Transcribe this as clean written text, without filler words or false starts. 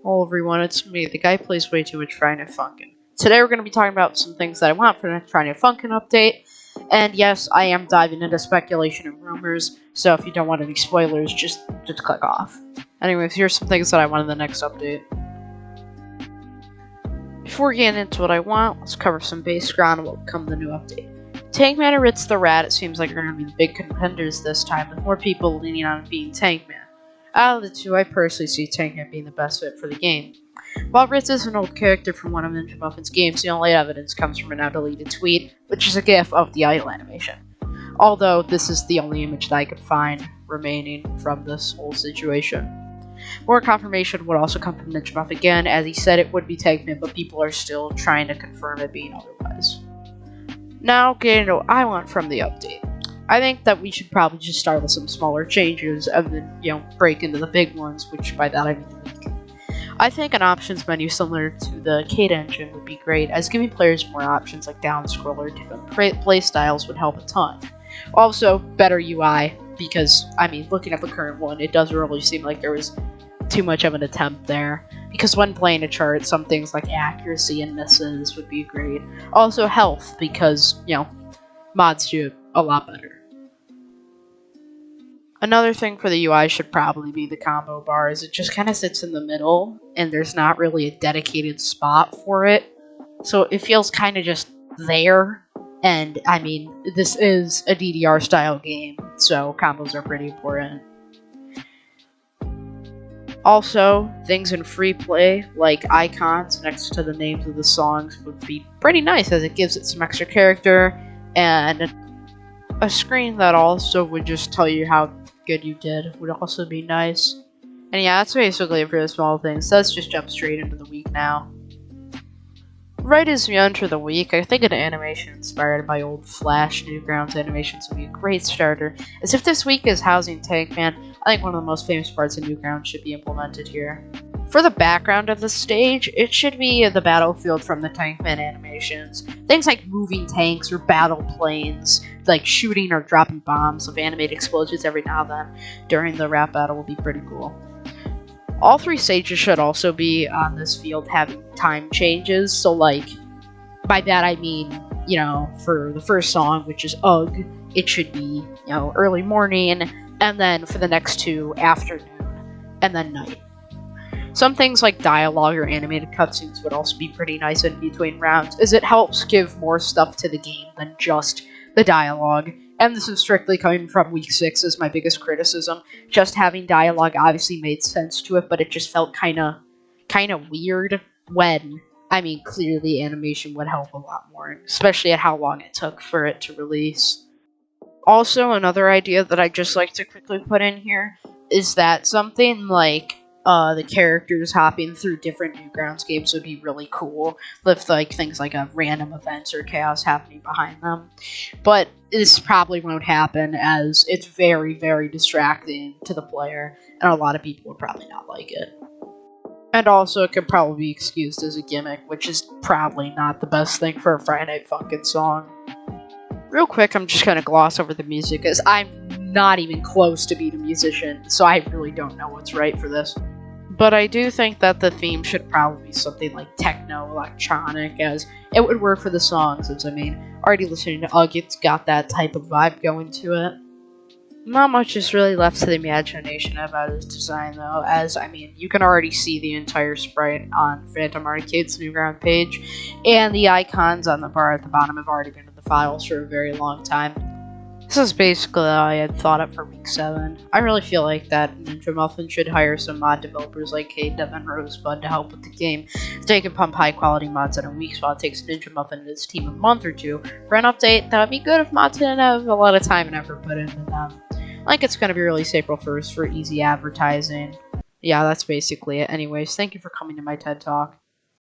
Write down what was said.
Hello everyone, it's me, the guy who plays way too much Friday Night Funkin. Today we're going to be talking about some things that I want for the next Friday Night Funkin update. And yes, I am diving into speculation and rumors, so if you don't want any spoilers, just click off. Anyways, here's some things that I want in the next update. Before getting into what I want, let's cover some base ground on what will come in the new update. Tankman or Ritz the Rat, it seems like are going to be the big contenders this time, with more people leaning on being Tankman. Out of the two, I personally see Tankman being the best fit for the game. While Ritz is an old character from one of Ninja Muffin's games, the only evidence comes from a now deleted tweet, which is a gif of the idle animation. Although, this is the only image that I could find remaining from this whole situation. More confirmation would also come from Ninja Muff again, as he said it would be Tankman, but people are still trying to confirm it being otherwise. Now, getting to what I want from the update. I think that we should probably just start with some smaller changes and then, break into the big ones, which by that I mean the weak. I think an options menu similar to the arcade engine would be great, as giving players more options like down scroll or different playstyles would help a ton. Also, better UI, because, looking at the current one, it doesn't really seem like there was too much of an attempt there. Because when playing a chart, some things like accuracy and misses would be great. Also health, because, mods do it a lot better. Another thing for the UI should probably be the combo bars. It just kind of sits in the middle, and there's not really a dedicated spot for it. So it feels kind of just there. And, this is a DDR style game, so combos are pretty important. Also, things in free play, like icons next to the names of the songs, would be pretty nice, as it gives it some extra character, and a screen that also would just tell you how good you did would also be nice. And yeah, that's basically it for the small things, so let's just jump straight into the week now. Right as we enter the week, I think an animation inspired by old Flash Newgrounds animations would be a great starter, as if this week is housing Tankman, I think one of the most famous parts of Newgrounds should be implemented here. For the background of the stage, it should be the battlefield from the Tankman animations. Things like moving tanks or battle planes, like shooting or dropping bombs of animated explosions every now and then during the rap battle will be pretty cool. All three stages should also be on this field having time changes, so by that I mean, for the first song, which is Ugh, it should be, early morning, and then for the next two, afternoon, and then night. Some things like dialogue or animated cutscenes would also be pretty nice in between rounds, as it helps give more stuff to the game than just the dialogue. And this is strictly coming from week 6 as my biggest criticism. Just having dialogue obviously made sense to it, but it just felt kind of weird when, clearly animation would help a lot more, especially at how long it took for it to release. Also, another idea that I'd just like to quickly put in here is that something like the characters hopping through different Newgrounds games would be really cool, with things like random events or chaos happening behind them. But this probably won't happen, as it's very, very distracting to the player, and a lot of people would probably not like it. And also, it could probably be excused as a gimmick, which is probably not the best thing for a Friday Night Funkin' song. Real quick, I'm just going to gloss over the music, as I'm not even close to being a musician, so I really don't know what's right for this. But I do think that the theme should probably be something like techno-electronic, as it would work for the songs, as already listening to Ugh, it's got that type of vibe going to it. Not much is really left to the imagination about his design, though, as, you can already see the entire sprite on Phantom Arcade's Newground page, and the icons on the bar at the bottom have already been in the files for a very long time. This is basically how I had thought up for week 7. I really feel like that Ninja Muffin should hire some mod developers like K-Dev and Rosebud to help with the game, so they can pump high quality mods in a week, while it takes Ninja Muffin and his team a month or two for an update. That would be good if mods didn't have a lot of time and effort put into them. It's going to be released April 1st for easy advertising. Yeah, that's basically it. Anyways, thank you for coming to my TED Talk.